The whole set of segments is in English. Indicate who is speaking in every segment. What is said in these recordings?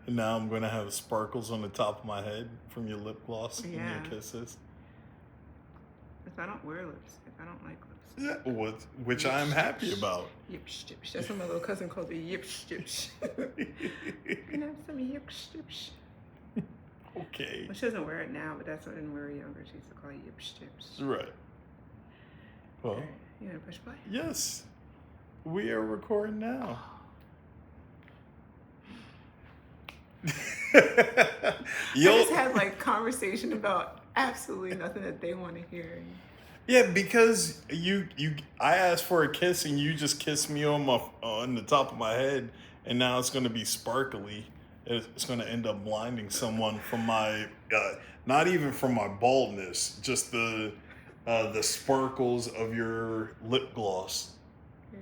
Speaker 1: And now I'm going to have sparkles on the top of my head from your lip gloss and
Speaker 2: Yeah.
Speaker 1: your kisses.
Speaker 2: If I don't wear lipstick, I don't like lipstick.
Speaker 1: Yeah, which I'm happy about.
Speaker 2: Yip stips. That's what my little cousin called it. Yip stips. Can I have some yip stips?
Speaker 1: Okay.
Speaker 2: Well, she doesn't wear it now, but that's what when we were younger she used to call it yip stips.
Speaker 1: Right. Well,
Speaker 2: Okay. You gonna push play?
Speaker 1: yes. We are recording now.
Speaker 2: I just had like conversation about absolutely nothing that they want to hear.
Speaker 1: Yeah, because I asked for a kiss and you just kissed me on the top of my head, and now it's going to be sparkly. It's going to end up blinding someone from my, not even from my baldness, just the sparkles of your lip gloss.
Speaker 2: Yeah,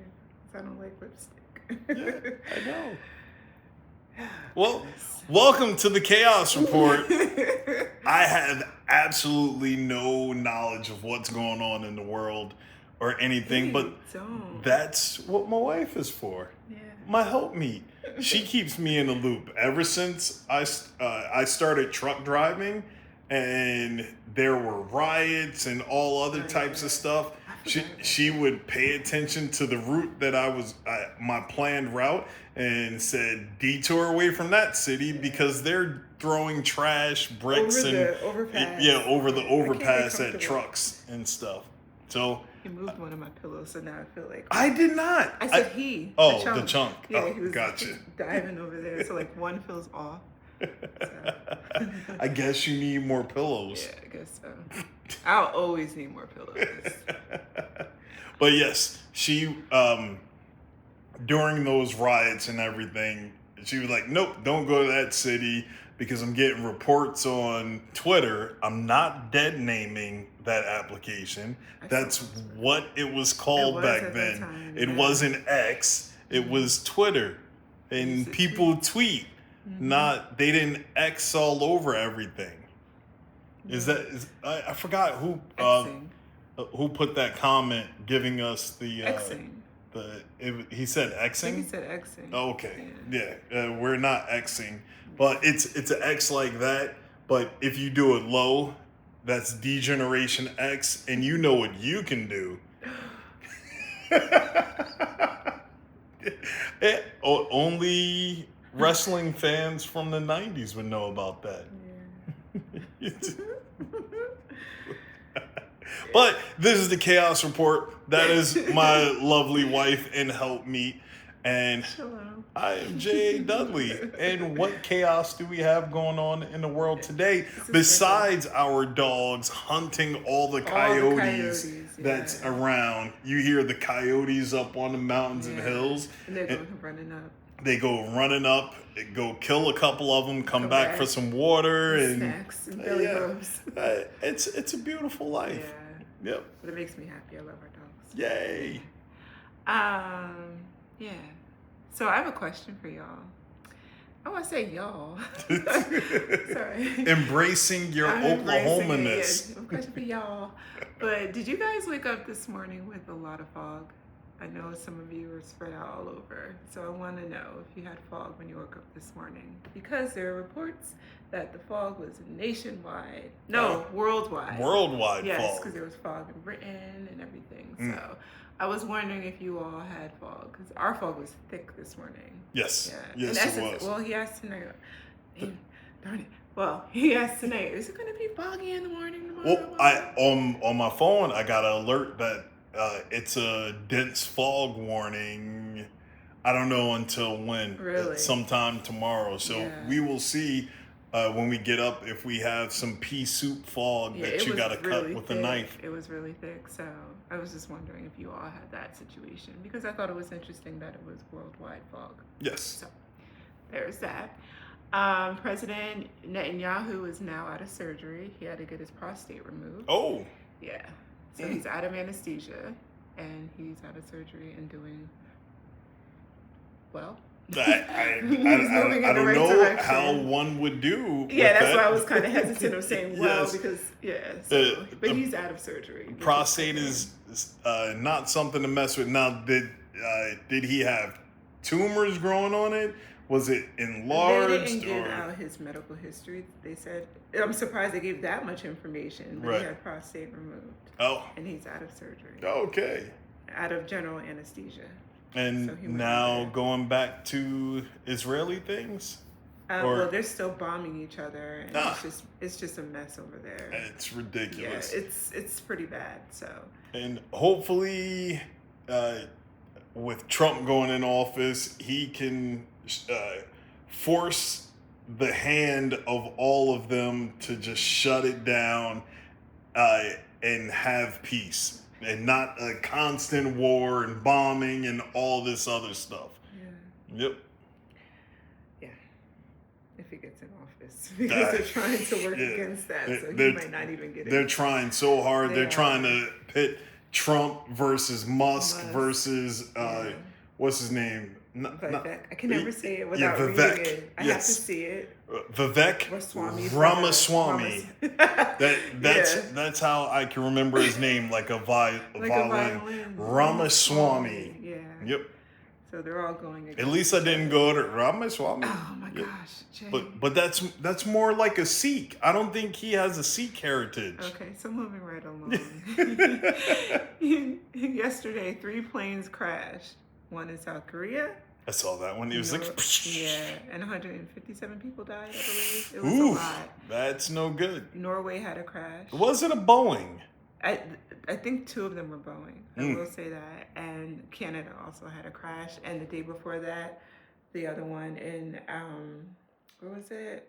Speaker 2: 'cause I don't like lipstick.
Speaker 1: Yeah, I know. Well, welcome to the Chaos Report. I have absolutely no knowledge of what's going on in the world or anything, but that's what my wife is for.
Speaker 2: Yeah.
Speaker 1: My helpmeet. She keeps me in the loop. Ever since I started truck driving and there were riots and all other types of stuff, she would pay attention to the route that my planned route, and said detour away from that city because they're throwing trash, bricks,
Speaker 2: over
Speaker 1: and
Speaker 2: the overpass.
Speaker 1: over the overpass at trucks and stuff. So
Speaker 2: he moved one of my pillows, so now I feel like
Speaker 1: I did not.
Speaker 2: I said he.
Speaker 1: Oh, the chunk.
Speaker 2: Yeah,
Speaker 1: oh,
Speaker 2: he was
Speaker 1: gotcha.
Speaker 2: diving over there, so like one feels off. So.
Speaker 1: I guess you need more pillows.
Speaker 2: Yeah, I guess so. I'll always need more pillows.
Speaker 1: But yes, she during those riots and everything, she was like, nope, don't go to that city because I'm getting reports on Twitter. I'm not dead naming that application. That's what it was called back then. It wasn't X, it was Twitter. And people tweet. They didn't X all over everything. I forgot who put that comment giving us the
Speaker 2: Xing.
Speaker 1: He said Xing?
Speaker 2: I think he said Xing.
Speaker 1: Oh, okay. Yeah. We're not Xing, but it's an X like that. But if you do it low, that's Degeneration X, and you know what you can do. Only wrestling fans from the 90s would know about that. Yeah. But this is the Chaos Report. That is my lovely wife and helpmeet. And I am J.A. Dudley. And what chaos do we have going on in the world today besides our dogs hunting all the coyotes that's around? You hear the coyotes up on the mountains and hills.
Speaker 2: And they're going running up.
Speaker 1: They go running up, go kill a couple of them, come back for some water and
Speaker 2: snacks and belly rubs.
Speaker 1: It's a beautiful life.
Speaker 2: Yeah.
Speaker 1: Yep.
Speaker 2: But it makes me happy. I love our dogs.
Speaker 1: Yay.
Speaker 2: Yeah. So I have a question for y'all. I want to say y'all. Sorry.
Speaker 1: Embracing your Oklahomaness.
Speaker 2: Yeah, a question for y'all. But did you guys wake up this morning with a lot of fog? I know some of you are spread out all over. So I want to know if you had fog when you woke up this morning. Because there are reports that the fog was nationwide. No, worldwide.
Speaker 1: Worldwide
Speaker 2: yes,
Speaker 1: fog.
Speaker 2: Yes, because there was fog in Britain and everything. So I was wondering if you all had fog. Because our fog was thick this morning.
Speaker 1: Yes.
Speaker 2: Yeah.
Speaker 1: Yes, it was.
Speaker 2: Well, he asked tonight. Darn it. Well, he asked tonight, is it going to be foggy in the morning tomorrow?
Speaker 1: Well, on my phone, I got an alert that it's a dense fog warning. I don't know until when.
Speaker 2: Really?
Speaker 1: Sometime tomorrow. So we will see when we get up if we have some pea soup fog that you got to cut with a knife.
Speaker 2: It was really thick. So I was just wondering if you all had that situation because I thought it was interesting that it was worldwide fog.
Speaker 1: Yes.
Speaker 2: So there's that. President Netanyahu is now out of surgery. He had to get his prostate removed.
Speaker 1: Oh.
Speaker 2: Yeah. So he's out of anesthesia, and he's out of surgery and doing well.
Speaker 1: I don't know how one would do.
Speaker 2: Yeah, that's why I was kind of hesitant of saying because but he's out of surgery.
Speaker 1: Prostate is not something to mess with. Now, did he have tumors growing on it, Was it
Speaker 2: They
Speaker 1: enlarged
Speaker 2: didn't give
Speaker 1: or
Speaker 2: out his medical history. They said, I'm surprised they gave that much information, but
Speaker 1: right?
Speaker 2: he had prostate removed
Speaker 1: Oh,
Speaker 2: and he's out of surgery,
Speaker 1: okay.
Speaker 2: out of general anesthesia. So
Speaker 1: And
Speaker 2: he went over
Speaker 1: now
Speaker 2: there.
Speaker 1: going back to Israeli things, or
Speaker 2: Well, they're still bombing each other, and
Speaker 1: ah,
Speaker 2: it's just a mess over there.
Speaker 1: it's
Speaker 2: Yeah,
Speaker 1: ridiculous.
Speaker 2: it's pretty bad. So
Speaker 1: And hopefully, uh, with Trump going in office, he can force the hand of all of them to just shut it down uh, and have peace and not a constant war and bombing and all this other stuff.
Speaker 2: yeah,
Speaker 1: Yep.
Speaker 2: yeah. If he gets in office, because they're trying to work
Speaker 1: Yeah.
Speaker 2: against that, so he
Speaker 1: They're-
Speaker 2: might not even get it.
Speaker 1: They're trying so hard.
Speaker 2: They
Speaker 1: They're trying
Speaker 2: are.
Speaker 1: to pit Trump versus Musk
Speaker 2: Musk.
Speaker 1: versus
Speaker 2: Yeah.
Speaker 1: what's his name?
Speaker 2: Vivek. I can never say it
Speaker 1: Yeah,
Speaker 2: without
Speaker 1: Vivek.
Speaker 2: reading it. I have to
Speaker 1: Yes.
Speaker 2: see it.
Speaker 1: Vivek
Speaker 2: Ramaswamy.
Speaker 1: That's how I can remember his name, like a
Speaker 2: Like a
Speaker 1: violin.
Speaker 2: violin.
Speaker 1: Ramaswamy.
Speaker 2: Yeah.
Speaker 1: Yep.
Speaker 2: So they're all going against
Speaker 1: At least I
Speaker 2: each
Speaker 1: didn't
Speaker 2: other.
Speaker 1: go to Ramaswamy.
Speaker 2: Oh my
Speaker 1: Yep.
Speaker 2: gosh, Jay.
Speaker 1: But that's more like a Sikh. I don't think he has a Sikh heritage.
Speaker 2: Okay, so moving right along. Yesterday, 3 planes crashed. One in South Korea.
Speaker 1: I saw that one. It was like,
Speaker 2: Yeah, and 157 people died, I believe. It was a
Speaker 1: ooh,
Speaker 2: lot.
Speaker 1: that's no good.
Speaker 2: Norway had a crash.
Speaker 1: Was it a Boeing?
Speaker 2: I think 2 of them were Boeing. I
Speaker 1: Mm.
Speaker 2: will say that. And Canada also had a crash. And the day before that, the other one in where was it?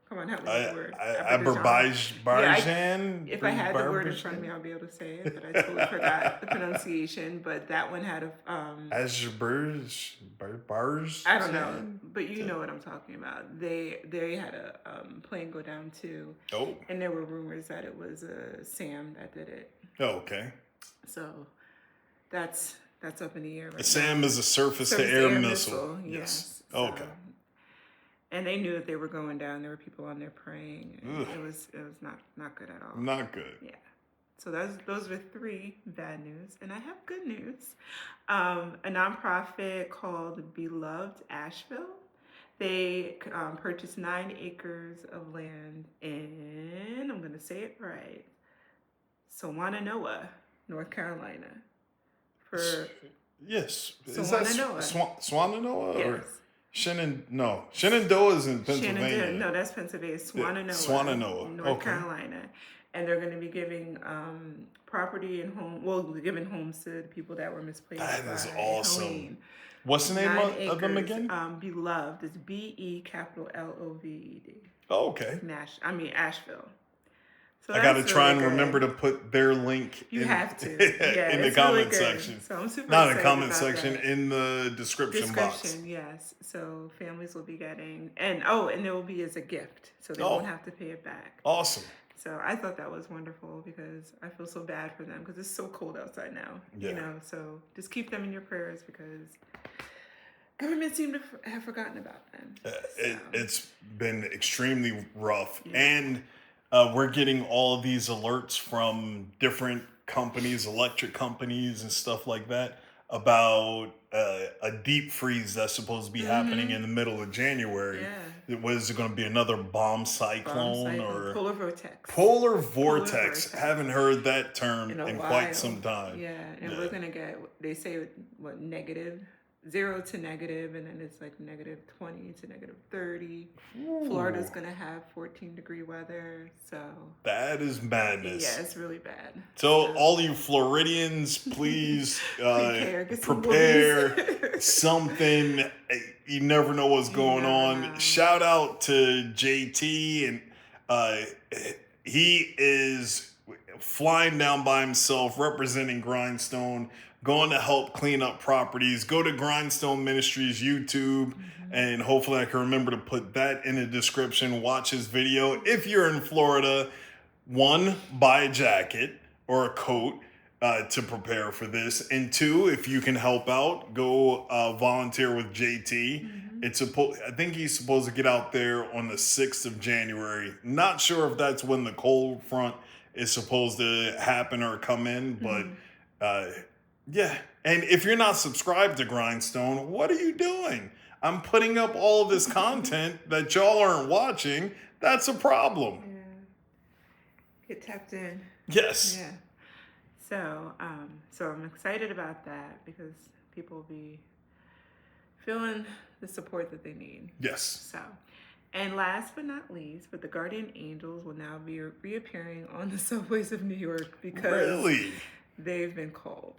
Speaker 2: Come on, help me with the word.
Speaker 1: Azerbaijan.
Speaker 2: If I had the word in front of me, I'll be able to say it, but I totally forgot the pronunciation. But that one had a
Speaker 1: Azerbaijan.
Speaker 2: I don't know, but you know what I'm talking about. They had a plane go down too,
Speaker 1: Oh.
Speaker 2: and there were rumors that it was Sam that did it.
Speaker 1: Oh, okay.
Speaker 2: So that's up in the air right
Speaker 1: Sam
Speaker 2: now.
Speaker 1: is a surface-to-air missile.
Speaker 2: Yes.
Speaker 1: Okay.
Speaker 2: So, and they knew that they were going down. There were people on there praying. And
Speaker 1: Ugh.
Speaker 2: it was not good at all.
Speaker 1: Not good.
Speaker 2: Yeah. So those were 3 bad news, and I have good news. A nonprofit called Beloved Asheville. They purchased 9 acres of land in, I'm going to say it right, Sawananoa, North Carolina. For
Speaker 1: Yes. Is
Speaker 2: Sawananoa.
Speaker 1: that Swananoa or
Speaker 2: yes.
Speaker 1: Shenandoah is in Pennsylvania.
Speaker 2: Shenandoah. No, that's Pennsylvania. Swannanoa.
Speaker 1: Swannanoa.
Speaker 2: North
Speaker 1: Okay.
Speaker 2: Carolina. And they're going to be giving property and giving homes to the people that were misplaced.
Speaker 1: That is
Speaker 2: by
Speaker 1: awesome.
Speaker 2: Helene.
Speaker 1: What's the name
Speaker 2: 9
Speaker 1: of them
Speaker 2: acres,
Speaker 1: again?
Speaker 2: Beloved. It's BELOVED.
Speaker 1: Oh, okay.
Speaker 2: Asheville. So
Speaker 1: I got to
Speaker 2: that's
Speaker 1: try
Speaker 2: really
Speaker 1: and
Speaker 2: good.
Speaker 1: remember to put their link
Speaker 2: You have to. Yeah,
Speaker 1: in the
Speaker 2: it's
Speaker 1: comment
Speaker 2: really good.
Speaker 1: section.
Speaker 2: So I'm super
Speaker 1: Not in the
Speaker 2: excited
Speaker 1: comment
Speaker 2: about
Speaker 1: section,
Speaker 2: that.
Speaker 1: in the description box.
Speaker 2: Yes. So families will be getting, and there will be as a gift, so they
Speaker 1: Oh.
Speaker 2: won't have to pay it back.
Speaker 1: Awesome.
Speaker 2: So I thought that was wonderful because I feel so bad for them because it's so cold outside now.
Speaker 1: Yeah.
Speaker 2: You know, so just keep them in your prayers because government seem to have forgotten about them.
Speaker 1: It's been extremely rough.
Speaker 2: Yeah.
Speaker 1: And we're getting all of these alerts from different companies, electric companies and stuff like that, about a deep freeze that's supposed to be happening in the middle of January.
Speaker 2: Yeah.
Speaker 1: Was it going to be another bomb cyclone or
Speaker 2: polar vortex?
Speaker 1: Polar vortex.
Speaker 2: vortex.
Speaker 1: Haven't heard that term
Speaker 2: In a
Speaker 1: in
Speaker 2: while.
Speaker 1: quite some time.
Speaker 2: Yeah, and
Speaker 1: Yeah.
Speaker 2: we're gonna get, they say what, negative 0 to negative, and then it's like negative 20 to negative 30. Florida's gonna have 14-degree weather, so
Speaker 1: That is madness.
Speaker 2: yeah, it's really bad.
Speaker 1: So all you Floridians, please
Speaker 2: Get some
Speaker 1: prepare
Speaker 2: woolies.
Speaker 1: something. You never know what's going
Speaker 2: never
Speaker 1: on.
Speaker 2: know.
Speaker 1: Shout out to JT, and he is flying down by himself, representing Grindstone, going to help clean up properties. Go to Grindstone Ministries YouTube, and hopefully I can remember to put that in the description. Watch his video. If you're in Florida, 1, buy a jacket or a coat to prepare for this, and 2, if you can help out, go volunteer with JT. I think he's supposed to get out there on the 6th of January. Not sure if that's when the cold front is supposed to happen or come in, but yeah. And if you're not subscribed to Grindstone, what are you doing? I'm putting up all of this content that y'all aren't watching. That's a problem.
Speaker 2: Yeah. Get tapped in.
Speaker 1: Yes.
Speaker 2: Yeah. So, so I'm excited about that because people will be feeling the support that they need.
Speaker 1: Yes.
Speaker 2: So, and last but not least, but the guardian angels will now be reappearing on the subways of New York because
Speaker 1: Really?
Speaker 2: they've been called.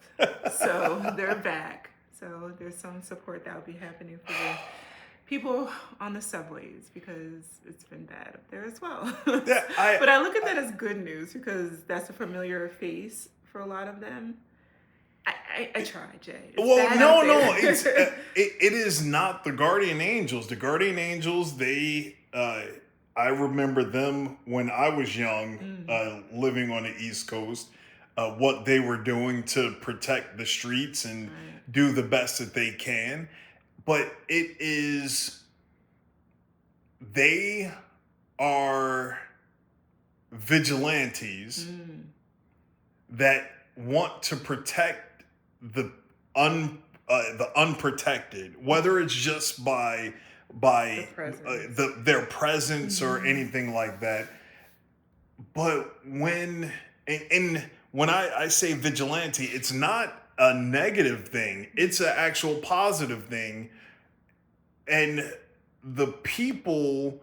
Speaker 2: So they're back. So there's some support that will be happening for the people on the subways because it's been bad up there as well.
Speaker 1: Yeah,
Speaker 2: but I look at that as good news because that's a familiar face for a lot of them. I try, Jay. It's
Speaker 1: Well, no. It is not the guardian angels. The guardian angels, they, I remember them when I was young, living on the East Coast, what they were doing to protect the streets and do the best that they can. But they are vigilantes that want to protect the unprotected, whether it's just by their presence or anything like that. But when I say vigilante, it's not a negative thing; it's an actual positive thing. And the people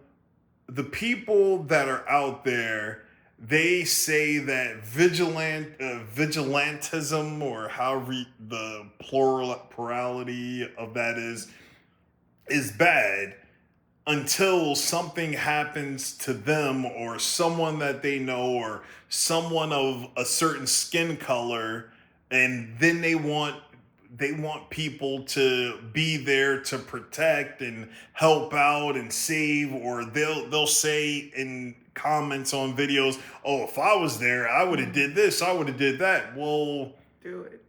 Speaker 1: that are out there, they say that vigilantism, or however the plurality of that is bad until something happens to them or someone that they know or someone of a certain skin color, and then they want people to be there to protect and help out and save, or they'll say in comments on videos, oh, if I was there, I would have did this, I would have did that. Well,
Speaker 2: do it.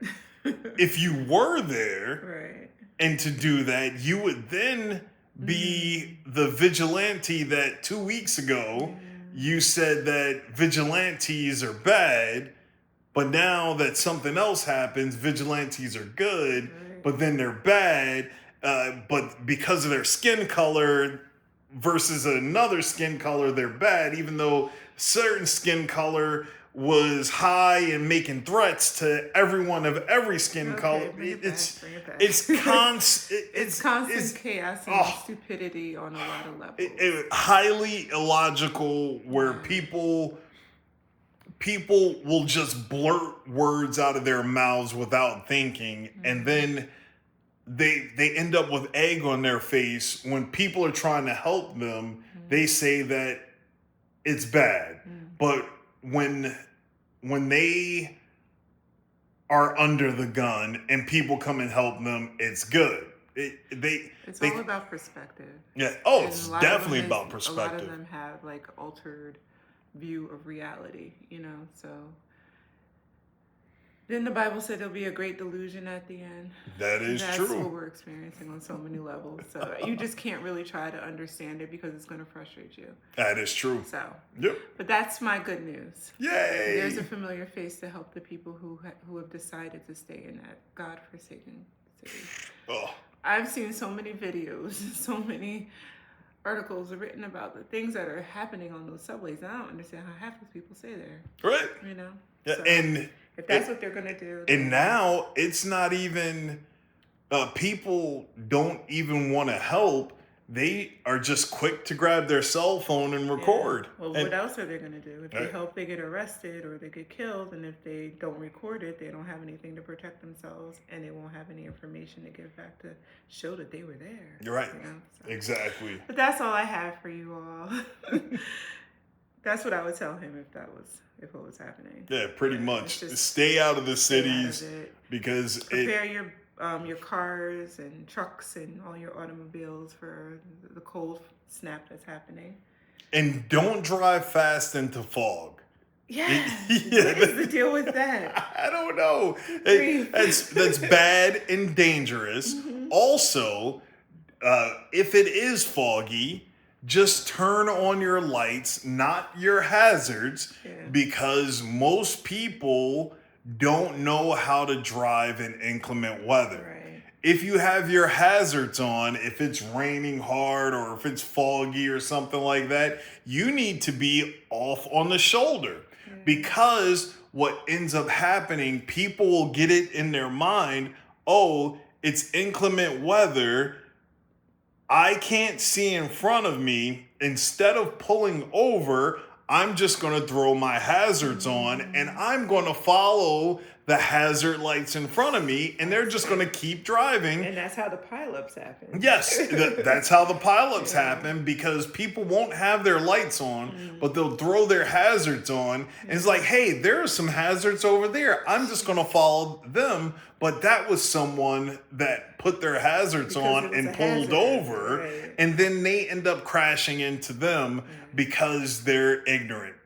Speaker 1: If you were there,
Speaker 2: right,
Speaker 1: and to do that, you would then be the vigilante that 2 weeks ago you said that vigilantes are bad. But now that something else happens, vigilantes are good, but then they're bad. But because of their skin color versus another skin color, they're bad, even though certain skin color was high and making threats to everyone of every skin color. It's
Speaker 2: constant chaos and stupidity on a lot of levels.
Speaker 1: Highly illogical, where people will just blurt words out of their mouths without thinking, and then they end up with egg on their face when people are trying to help them. They say that it's bad, but when they are under the gun and people come and help them, it's good.
Speaker 2: It's all about perspective.
Speaker 1: Yeah. Oh, it's definitely about perspective.
Speaker 2: A lot of them have like altered view of reality, so then the Bible said there'll be a great delusion at the end.
Speaker 1: That's true.
Speaker 2: That's what we're experiencing on so many levels. So you just can't really try to understand it because it's going to frustrate you.
Speaker 1: That is true.
Speaker 2: So,
Speaker 1: yep.
Speaker 2: But that's my good news.
Speaker 1: Yay!
Speaker 2: There's a familiar face to help the people who have decided to stay in that God-forsaken city.
Speaker 1: Oh.
Speaker 2: I've seen so many videos, so many articles are written about the things that are happening on those subways. I don't understand how half those people stay there.
Speaker 1: Right. Yeah,
Speaker 2: so
Speaker 1: and
Speaker 2: if that's what they're gonna do.
Speaker 1: And now it's not even people don't even want to help. They are just quick to grab their cell phone and record.
Speaker 2: Yeah. Well, what else are they going to do? If they help, they get arrested or they get killed. And if they don't record it, they don't have anything to protect themselves, and they won't have any information to give back to show that they were there.
Speaker 1: You're right. Exactly.
Speaker 2: But that's all I have for you all. That's what I would tell him if it was happening.
Speaker 1: Yeah, pretty much. Stay out of the cities because
Speaker 2: prepare your cars and trucks and all your automobiles for the cold snap that's happening.
Speaker 1: And don't drive fast into fog.
Speaker 2: Yeah. What is the deal with that?
Speaker 1: I don't know. That's bad and dangerous. Mm-hmm. Also, if it is foggy, just turn on your lights, not your hazards, because most people don't know how to drive in inclement weather.
Speaker 2: Right.
Speaker 1: if you have your hazards on, if it's raining hard or if it's foggy or something like that, you need to be off on the shoulder. Because what ends up happening, people will get it in their mind, oh, it's inclement weather. I can't see in front of me. Instead of pulling over, I'm just going to throw my hazards on and I'm going to follow the hazard lights in front of me, and they're just going to keep driving.
Speaker 2: And that's how the pileups happen.
Speaker 1: Yes, that's how the pileups happen, because people won't have their lights on, but they'll throw their hazards on. And it's like, hey, there are some hazards over there. I'm just going to follow them. But that was someone that put their hazards on and pulled over. Right. And then they end up crashing into them because they're ignorant.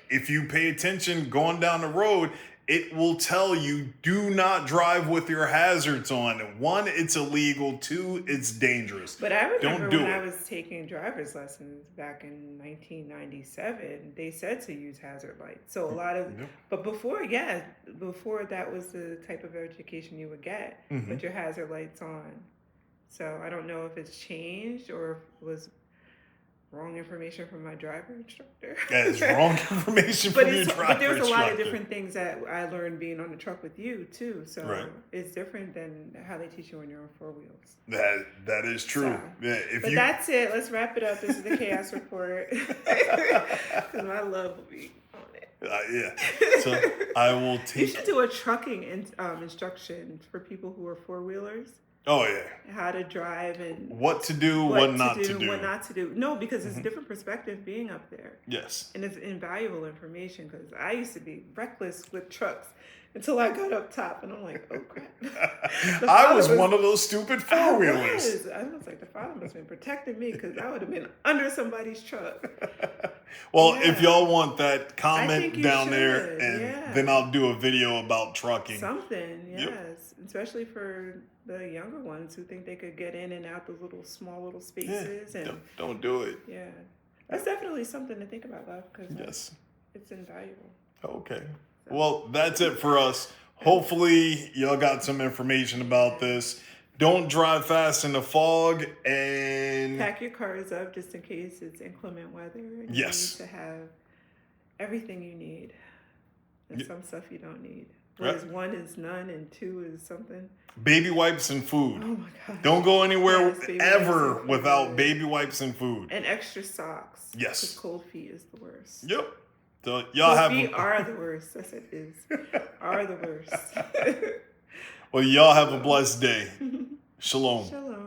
Speaker 1: If you pay attention going down the road, it will tell you, do not drive with your hazards on. 1, it's illegal. 2, it's dangerous.
Speaker 2: But I remember when I was taking driver's lessons back in 1997, they said to use hazard lights. So a lot of, but before that was the type of education you would get, put your hazard lights on. So I don't know if it's changed or if it was wrong information from my driver instructor.
Speaker 1: That is wrong information from your driver instructor.
Speaker 2: But there's a lot of different things that I learned being on the truck with you too. So it's different than how they teach you when you're on 4 wheels.
Speaker 1: That is true. So,
Speaker 2: that's it. Let's wrap it up. This is the Chaos Report. Because my love will be on it.
Speaker 1: So I will take.
Speaker 2: You should do a trucking instruction for people who are 4-wheelers.
Speaker 1: Oh, yeah.
Speaker 2: How to drive and
Speaker 1: what to do, what not to do.
Speaker 2: What not to do. No, because it's a different perspective being up there.
Speaker 1: Yes.
Speaker 2: And it's invaluable information, because I used to be reckless with trucks until I got up top and I'm like, oh crap.
Speaker 1: I was one of those stupid 4-wheelers.
Speaker 2: I was like, the father must have been protecting me, because I would have been under somebody's truck.
Speaker 1: Well, if y'all want that, comment down there, and then I'll do a video about trucking.
Speaker 2: Something, yes. Especially for the younger ones who think they could get in and out those small little spaces. And
Speaker 1: don't do it.
Speaker 2: Yeah. That's definitely something to think about, love, because it's invaluable.
Speaker 1: Okay. So. Well, that's it for us. Hopefully, y'all got some information about this. Don't drive fast in the fog, and
Speaker 2: pack your cars up just in case it's inclement weather. And you need to have everything you need, and some stuff you don't need. Whereas 1 is none and 2 is something.
Speaker 1: Baby wipes and food.
Speaker 2: Oh my God.
Speaker 1: Don't go anywhere ever without baby wipes and food.
Speaker 2: And extra socks.
Speaker 1: Yes.
Speaker 2: Because cold feet is the worst.
Speaker 1: Yep. So y'all
Speaker 2: cold feet are the worst. Yes, it is. Are the worst.
Speaker 1: Well, y'all have a blessed day. Shalom.
Speaker 2: Shalom.